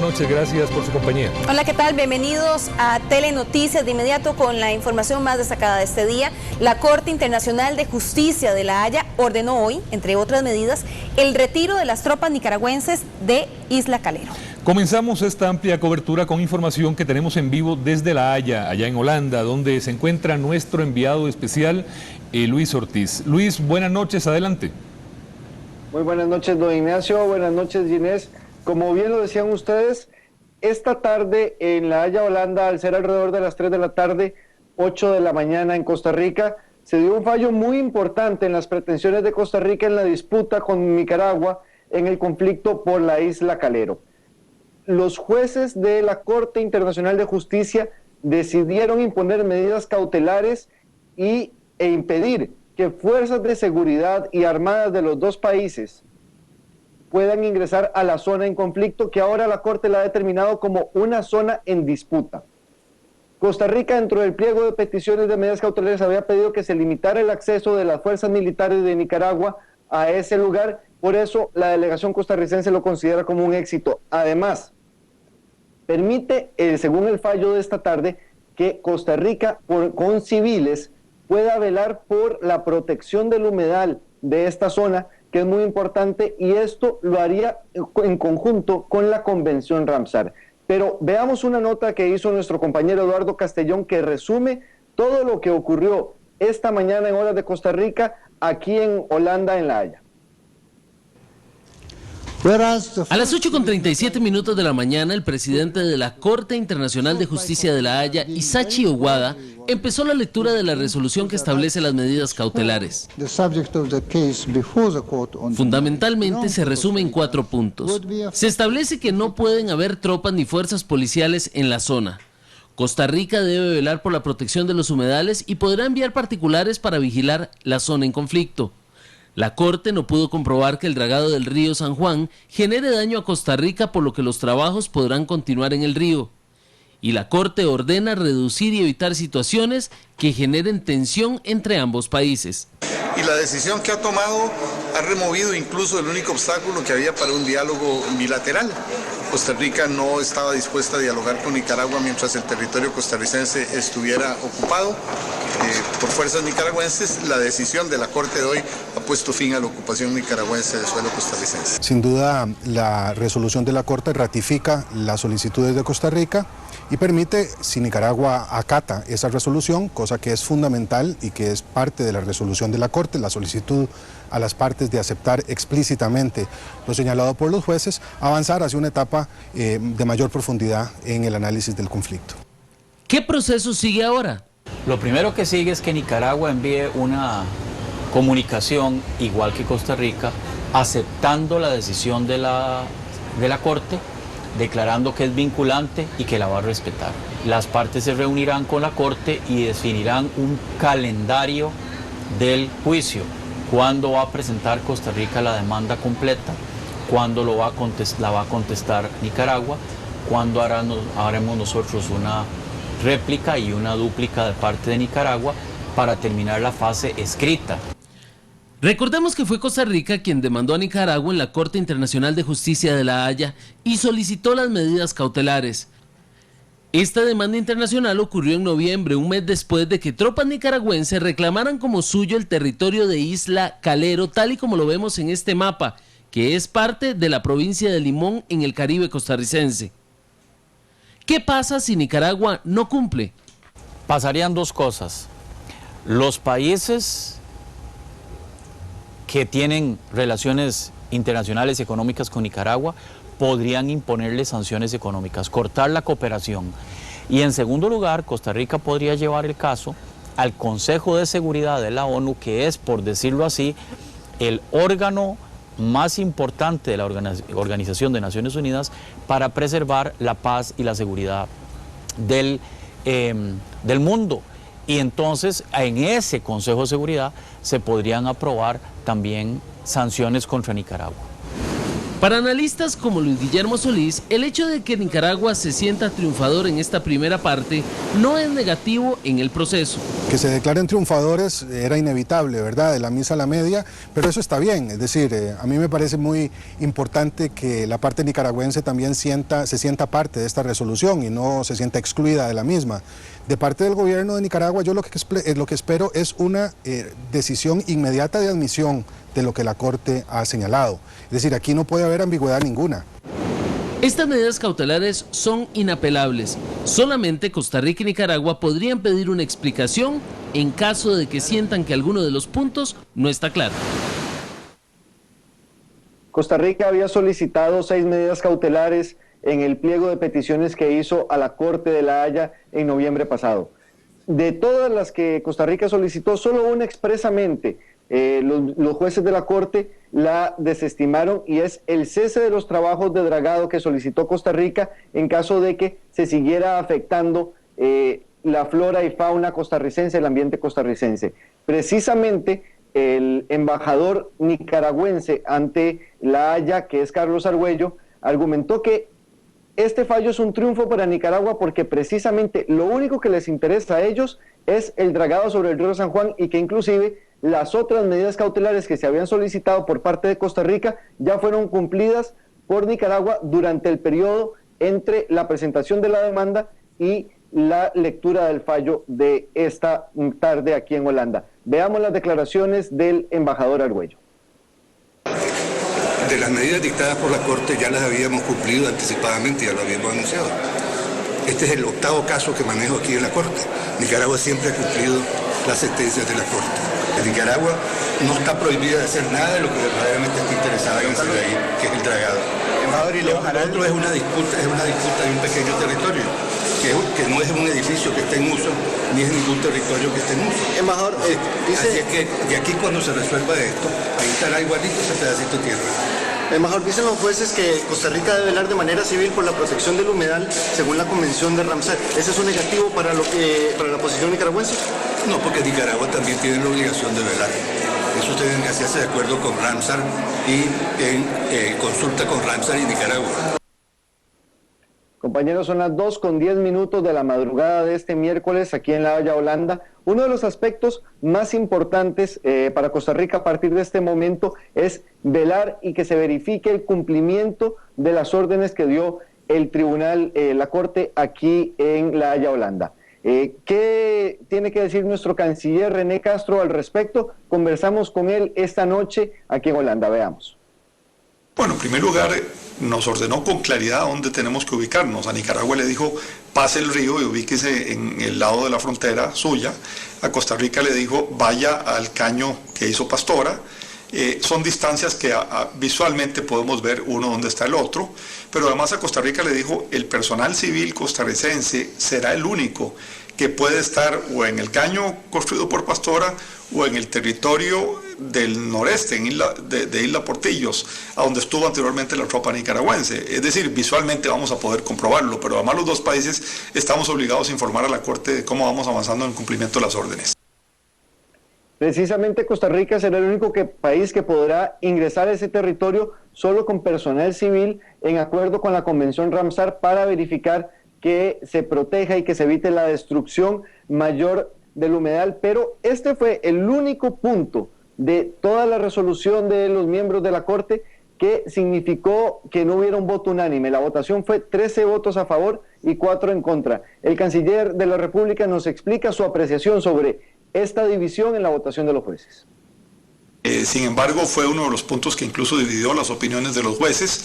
noches, gracias por su compañía. Hola, ¿qué tal? Bienvenidos a Telenoticias. De inmediato con la información más destacada de este día. La Corte Internacional de Justicia de La Haya ordenó hoy, entre otras medidas, el retiro de las tropas nicaragüenses de Isla Calero. Comenzamos esta amplia cobertura con información que tenemos en vivo desde La Haya, allá en Holanda, donde se encuentra nuestro enviado especial, Luis Ortiz. Luis, buenas noches, adelante. Muy buenas noches, don Ignacio, buenas noches, Ginés. Como bien lo decían ustedes, esta tarde en La Haya, Holanda, al ser alrededor de las 3 de la tarde, 8 de la mañana en Costa Rica, se dio un fallo muy importante en las pretensiones de Costa Rica en la disputa con Nicaragua en el conflicto por la Isla Calero. Los jueces de la Corte Internacional de Justicia decidieron imponer medidas cautelares e impedir que fuerzas de seguridad y armadas de los dos países puedan ingresar a la zona en conflicto, que ahora la Corte la ha determinado como una zona en disputa. Costa Rica, dentro del pliego de peticiones de medidas cautelares, había pedido que se limitara el acceso de las fuerzas militares de Nicaragua a ese lugar. Por eso la delegación costarricense lo considera como un éxito. Además, permite, según el fallo de esta tarde, que Costa Rica, con civiles, pueda velar por la protección del humedal de esta zona, que es muy importante, y esto lo haría en conjunto con la Convención Ramsar. Pero veamos una nota que hizo nuestro compañero Eduardo Castellón, que resume todo lo que ocurrió esta mañana en horas de Costa Rica, aquí en Holanda, en La Haya. A las 8:37 de la mañana, el presidente de la Corte Internacional de Justicia de La Haya, Isachi Owada, empezó la lectura de la resolución que establece las medidas cautelares. Fundamentalmente se resume en 4 puntos. Se establece que no pueden haber tropas ni fuerzas policiales en la zona. Costa Rica debe velar por la protección de los humedales y podrá enviar particulares para vigilar la zona en conflicto. La Corte no pudo comprobar que el dragado del río San Juan genere daño a Costa Rica, por lo que los trabajos podrán continuar en el río. Y la Corte ordena reducir y evitar situaciones que generen tensión entre ambos países. Y la decisión que ha tomado ha removido incluso el único obstáculo que había para un diálogo bilateral. Costa Rica no estaba dispuesta a dialogar con Nicaragua mientras el territorio costarricense estuviera ocupado por fuerzas nicaragüenses. La decisión de la Corte de hoy ha puesto fin a la ocupación nicaragüense del suelo costarricense. Sin duda, la resolución de la Corte ratifica las solicitudes de Costa Rica y permite, si Nicaragua acata esa resolución, cosa que es fundamental y que es parte de la resolución de la Corte, la solicitud a las partes de aceptar explícitamente lo señalado por los jueces, avanzar hacia una etapa de mayor profundidad en el análisis del conflicto. ¿Qué proceso sigue ahora? Lo primero que sigue es que Nicaragua envíe una comunicación, igual que Costa Rica, aceptando la decisión de la Corte, declarando que es vinculante y que la va a respetar. Las partes se reunirán con la Corte y definirán un calendario del juicio, cuándo va a presentar Costa Rica la demanda completa, cuándo la va a contestar Nicaragua, cuándo haremos nosotros una réplica y una dúplica de parte de Nicaragua para terminar la fase escrita. Recordemos que fue Costa Rica quien demandó a Nicaragua en la Corte Internacional de Justicia de La Haya y solicitó las medidas cautelares. Esta demanda internacional ocurrió en noviembre, un mes después de que tropas nicaragüenses reclamaran como suyo el territorio de Isla Calero, tal y como lo vemos en este mapa, que es parte de la provincia de Limón en el Caribe costarricense. ¿Qué pasa si Nicaragua no cumple? Pasarían 2 cosas. Los países que tienen relaciones internacionales y económicas con Nicaragua podrían imponerle sanciones económicas, cortar la cooperación. Y en segundo lugar, Costa Rica podría llevar el caso al Consejo de Seguridad de la ONU, que es, por decirlo así, el órgano más importante de la Organización de Naciones Unidas para preservar la paz y la seguridad del mundo. Y entonces en ese Consejo de Seguridad se podrían aprobar también sanciones contra Nicaragua. Para analistas como Luis Guillermo Solís, el hecho de que Nicaragua se sienta triunfador en esta primera parte no es negativo en el proceso. Que se declaren triunfadores era inevitable, ¿verdad? De la misa a la media, pero eso está bien. Es decir, a mí me parece muy importante que la parte nicaragüense también se sienta parte de esta resolución y no se sienta excluida de la misma. De parte del gobierno de Nicaragua, yo lo que espero es una decisión inmediata de admisión de lo que la Corte ha señalado. Es decir, aquí no puede haber ambigüedad ninguna. Estas medidas cautelares son inapelables. Solamente Costa Rica y Nicaragua podrían pedir una explicación en caso de que sientan que alguno de los puntos no está claro. Costa Rica había solicitado 6 medidas cautelares en el pliego de peticiones que hizo a la Corte de La Haya en noviembre pasado. De todas las que Costa Rica solicitó, solo una expresamente los jueces de la Corte la desestimaron, y es el cese de los trabajos de dragado que solicitó Costa Rica en caso de que se siguiera afectando la flora y fauna costarricense, el ambiente costarricense. Precisamente el embajador nicaragüense ante La Haya, que es Carlos Argüello, argumentó que este fallo es un triunfo para Nicaragua porque precisamente lo único que les interesa a ellos es el dragado sobre el río San Juan, y que inclusive las otras medidas cautelares que se habían solicitado por parte de Costa Rica ya fueron cumplidas por Nicaragua durante el periodo entre la presentación de la demanda y la lectura del fallo de esta tarde aquí en Holanda. Veamos las declaraciones del embajador Argüello. De las medidas dictadas por la Corte ya las habíamos cumplido anticipadamente, ya lo habíamos anunciado. Este es el 8º caso que manejo aquí en la Corte. Nicaragua siempre ha cumplido las sentencias de la Corte. Nicaragua no está prohibida de hacer nada de lo que verdaderamente está interesada en hacer ahí, que es el dragado. Lo otro es una disputa de un pequeño territorio, que no es un edificio que esté en uso, ni es ningún territorio que esté en uso. Embajador, Así es que de aquí, cuando se resuelva esto, ahí estará igualito ese pedacito de tierra. Embajador, dicen los jueces que Costa Rica debe velar de manera civil por la protección del humedal según la Convención de Ramsar. ¿Ese es un negativo para la posición nicaragüense? No, porque Nicaragua también tiene la obligación de velar. Eso tiene que hacerse de acuerdo con Ramsar y en consulta con Ramsar y Nicaragua. Compañeros, son las 2:10 de la madrugada de este miércoles aquí en La Haya, Holanda. Uno de los aspectos más importantes para Costa Rica a partir de este momento es velar y que se verifique el cumplimiento de las órdenes que dio el tribunal, la Corte aquí en La Haya, Holanda. ¿Qué tiene que decir nuestro canciller René Castro al respecto? Conversamos con él esta noche aquí en Holanda. Veamos. Bueno, en primer lugar, nos ordenó con claridad dónde tenemos que ubicarnos. A Nicaragua le dijo, pase el río y ubíquese en el lado de la frontera suya. A Costa Rica le dijo, vaya al caño que hizo Pastora. Son distancias que visualmente podemos ver uno donde está el otro, pero además a Costa Rica le dijo, el personal civil costarricense será el único que puede estar o en el caño construido por Pastora o en el territorio del noreste, de Isla Portillos, a donde estuvo anteriormente la tropa nicaragüense. Es decir, visualmente vamos a poder comprobarlo, pero además los dos países estamos obligados a informar a la Corte de cómo vamos avanzando en el cumplimiento de las órdenes. Precisamente Costa Rica será el único país que podrá ingresar a ese territorio solo con personal civil en acuerdo con la Convención Ramsar para verificar que se proteja y que se evite la destrucción mayor del humedal. Pero este fue el único punto de toda la resolución de los miembros de la Corte que significó que no hubiera un voto unánime. La votación fue 13 votos a favor y 4 en contra. El canciller de la República nos explica su apreciación sobre esta división en la votación de los jueces. Sin embargo, fue uno de los puntos que incluso dividió las opiniones de los jueces.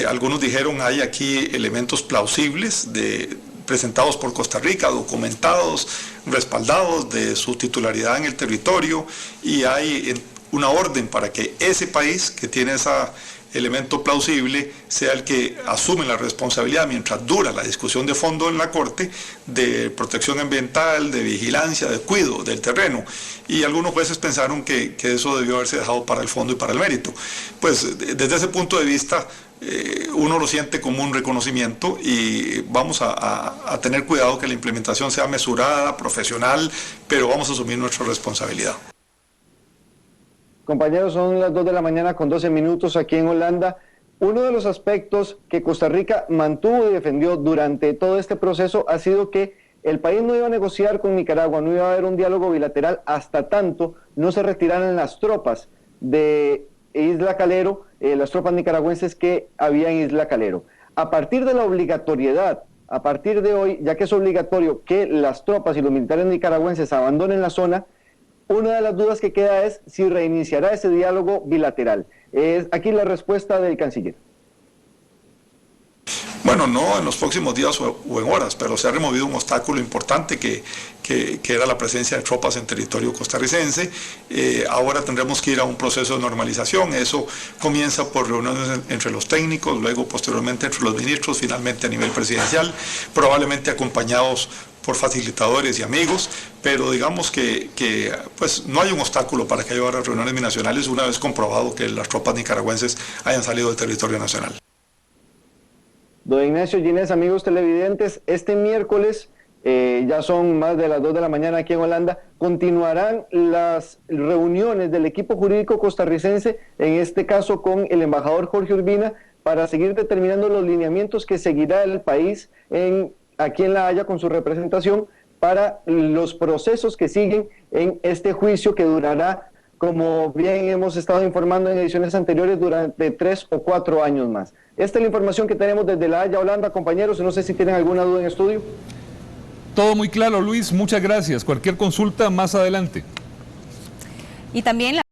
Algunos dijeron, hay aquí elementos plausibles presentados por Costa Rica, documentados, respaldados de su titularidad en el territorio, y hay una orden para que ese país que tiene ese elemento plausible sea el que asume la responsabilidad mientras dura la discusión de fondo en la Corte de protección ambiental, de vigilancia, de cuidado del terreno. Y algunos jueces pensaron que eso debió haberse dejado para el fondo y para el mérito. Pues desde ese punto de vista uno lo siente como un reconocimiento, y vamos a tener cuidado que la implementación sea mesurada, profesional, pero vamos a asumir nuestra responsabilidad. Compañeros, son las 2 de la mañana con 12 minutos aquí en Holanda. Uno de los aspectos que Costa Rica mantuvo y defendió durante todo este proceso ha sido que el país no iba a negociar con Nicaragua, no iba a haber un diálogo bilateral hasta tanto no se retiraran las tropas de Isla Calero, las tropas nicaragüenses que había en Isla Calero. A partir de la obligatoriedad, a partir de hoy, ya que es obligatorio que las tropas y los militares nicaragüenses abandonen la zona, una de las dudas que queda es si reiniciará ese diálogo bilateral. Es aquí la respuesta del canciller. Bueno, no en los próximos días o en horas, pero se ha removido un obstáculo importante que era la presencia de tropas en territorio costarricense. Ahora tendremos que ir a un proceso de normalización. Eso comienza por reuniones entre los técnicos, luego posteriormente entre los ministros, finalmente a nivel presidencial, probablemente acompañados por facilitadores y amigos, pero digamos que pues no hay un obstáculo para que haya ahora reuniones binacionales una vez comprobado que las tropas nicaragüenses hayan salido del territorio nacional. Don Ignacio, Ginés, amigos televidentes, este miércoles, ya son más de las 2 de la mañana aquí en Holanda, continuarán las reuniones del equipo jurídico costarricense, en este caso con el embajador Jorge Urbina, para seguir determinando los lineamientos que seguirá el país aquí en La Haya con su representación para los procesos que siguen en este juicio que durará, como bien hemos estado informando en ediciones anteriores, durante 3 o 4 años más. Esta es la información que tenemos desde La Haya, Holanda, compañeros. No sé si tienen alguna duda en estudio. Todo muy claro, Luis. Muchas gracias. Cualquier consulta más adelante. Y también